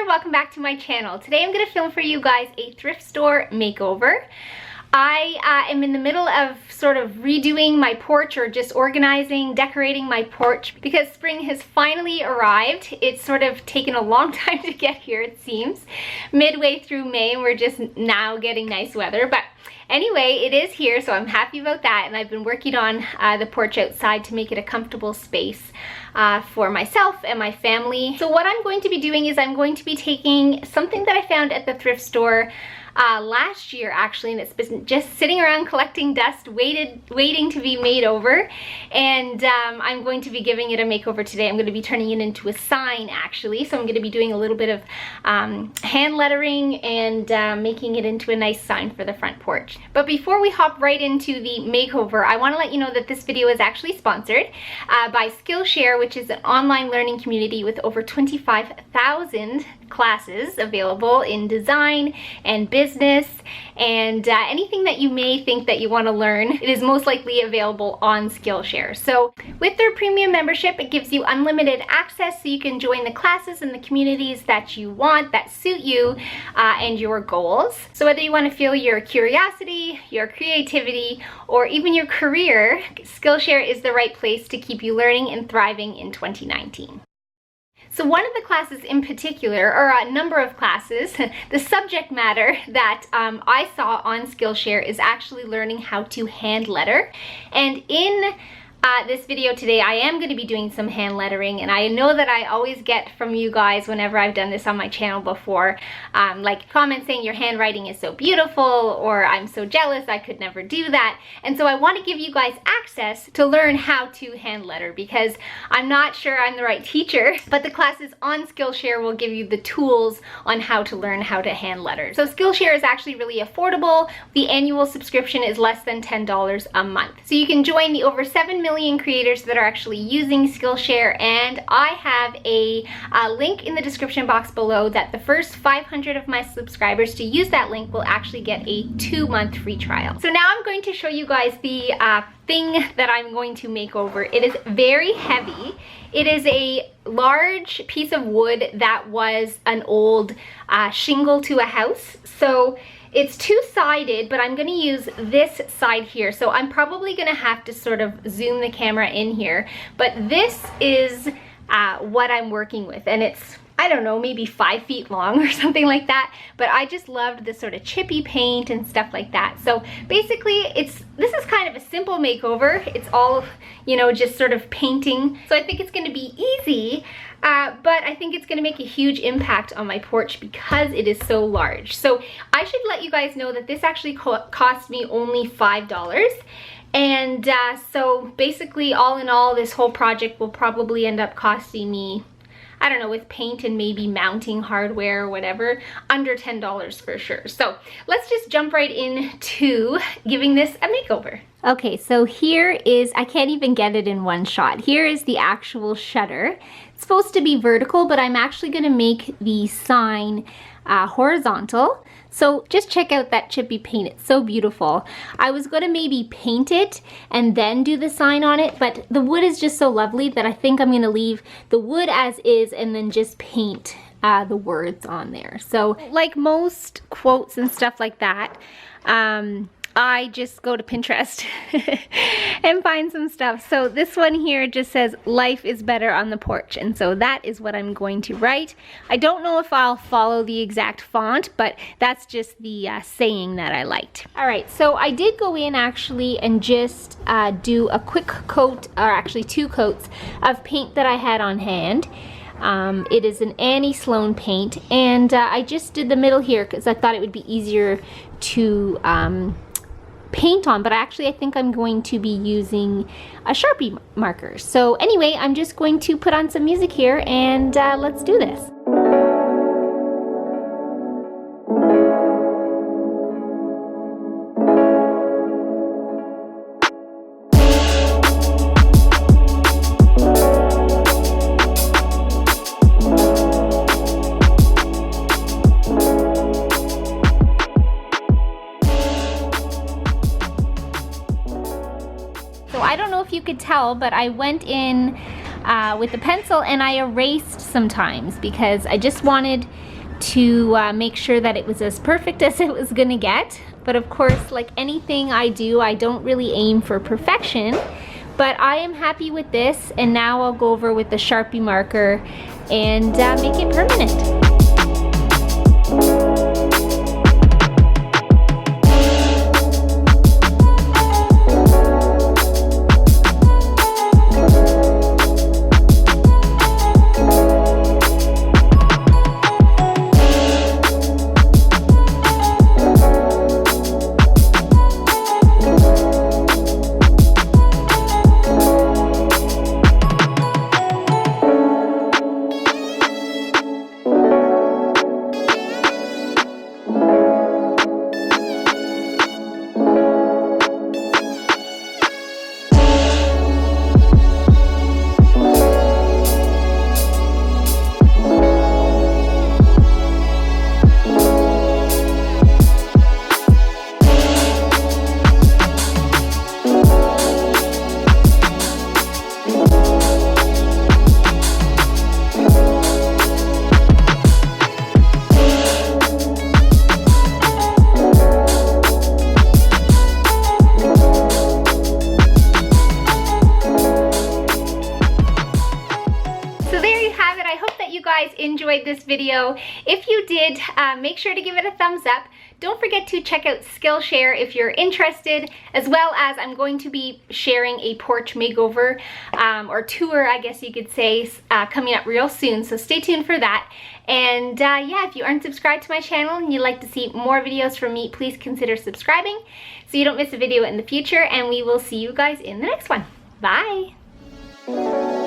there, welcome back to my channel. Today I'm going to film for you guys a thrift store makeover. I am in the middle of sort of redoing my porch, or just organizing, decorating my porch, because spring has finally arrived. It's sort of taken a long time to get here, it seems. Midway through May, and we're just now getting nice weather. But anyway, it is here, so I'm happy about that, and I've been working on the porch outside to make it a comfortable space for myself and my family. So what I'm going to be doing is I'm going to be taking something that I found at the thrift store last year actually, and it's been just sitting around collecting dust, waiting to be made over, and I'm going to be giving it a makeover today. I'm going to be turning it into a sign actually, so I'm going to be doing a little bit of hand lettering and making it into a nice sign for the front porch. But before we hop right into the makeover, I want to let you know that this video is actually sponsored by Skillshare, which is an online learning community with over 25,000 classes available in design and business, and anything that you may think that you want to learn, it is most likely available on Skillshare. So with their premium membership, it gives you unlimited access, so you can join the classes and the communities that you want, that suit you and your goals. So whether you want to feel your curiosity, your creativity, or even your career, Skillshare is the right place to keep you learning and thriving in 2019. So one of the classes in particular, or a number of classes, the subject matter that I saw on Skillshare is actually learning how to hand letter. And in this video today, I am going to be doing some hand lettering, and I know that I always get from you guys whenever I've done this on my channel before, like comments saying your handwriting is so beautiful, or I'm so jealous, I could never do that. And so I want to give you guys access to learn how to hand letter, because I'm not sure I'm the right teacher, but the classes on Skillshare will give you the tools on how to learn how to hand letter. So Skillshare is actually really affordable. The annual subscription is less than $10 a month. So you can join the over 7 million creators that are actually using Skillshare, and I have a link in the description box below that the first 500 of my subscribers to use that link will actually get a 2-month free trial. So now I'm going to show you guys the thing that I'm going to make over. It is very heavy. It is a large piece of wood that was an old shingle to a house. So it's two-sided, but I'm going to use this side here. So I'm probably going to have to sort of zoom the camera in here. But this is what I'm working with. And it's, I don't know, maybe 5 feet long or something like that. But I just loved the sort of chippy paint and stuff like that. So basically, this is kind of a simple makeover. It's all, you know, just sort of painting. So I think it's going to be easy. But I think it's going to make a huge impact on my porch because it is so large. So I should let you guys know that this actually cost me only $5. And so basically, all in all, this whole project will probably end up costing me, I don't know, with paint and maybe mounting hardware or whatever, under $10 for sure. So let's just jump right into giving this a makeover. Okay, so here is, I can't even get it in one shot. Here is the actual shutter. It's supposed to be vertical, but I'm actually gonna make the sign horizontal. So just check out that chippy paint, it's so beautiful. I was gonna maybe paint it and then do the sign on it, but the wood is just so lovely that I think I'm gonna leave the wood as is and then just paint the words on there. So like most quotes and stuff like that, I just go to Pinterest and find some stuff. So this one here just says, life is better on the porch. And so that is what I'm going to write. I don't know if I'll follow the exact font, but that's just the saying that I liked. All right, so I did go in actually and just do a quick coat, or actually 2 coats of paint that I had on hand. It is an Annie Sloan paint, and I just did the middle here because I thought it would be easier to paint on, but actually I think I'm going to be using a Sharpie marker. So anyway, I'm just going to put on some music here, and let's do this. I don't know if you could tell, but I went in with the pencil, and I erased sometimes because I just wanted to make sure that it was as perfect as it was gonna get. But of course, like anything I do, I don't really aim for perfection. But I am happy with this, and now I'll go over with the Sharpie marker and make it permanent. Enjoyed this video. If you did, make sure to give it a thumbs up. Don't forget to check out Skillshare if you're interested, as well as I'm going to be sharing a porch makeover or tour, I guess you could say, coming up real soon, so stay tuned for that. And yeah, if you aren't subscribed to my channel and you'd like to see more videos from me, please consider subscribing so you don't miss a video in the future, and we will see you guys in the next one. Bye!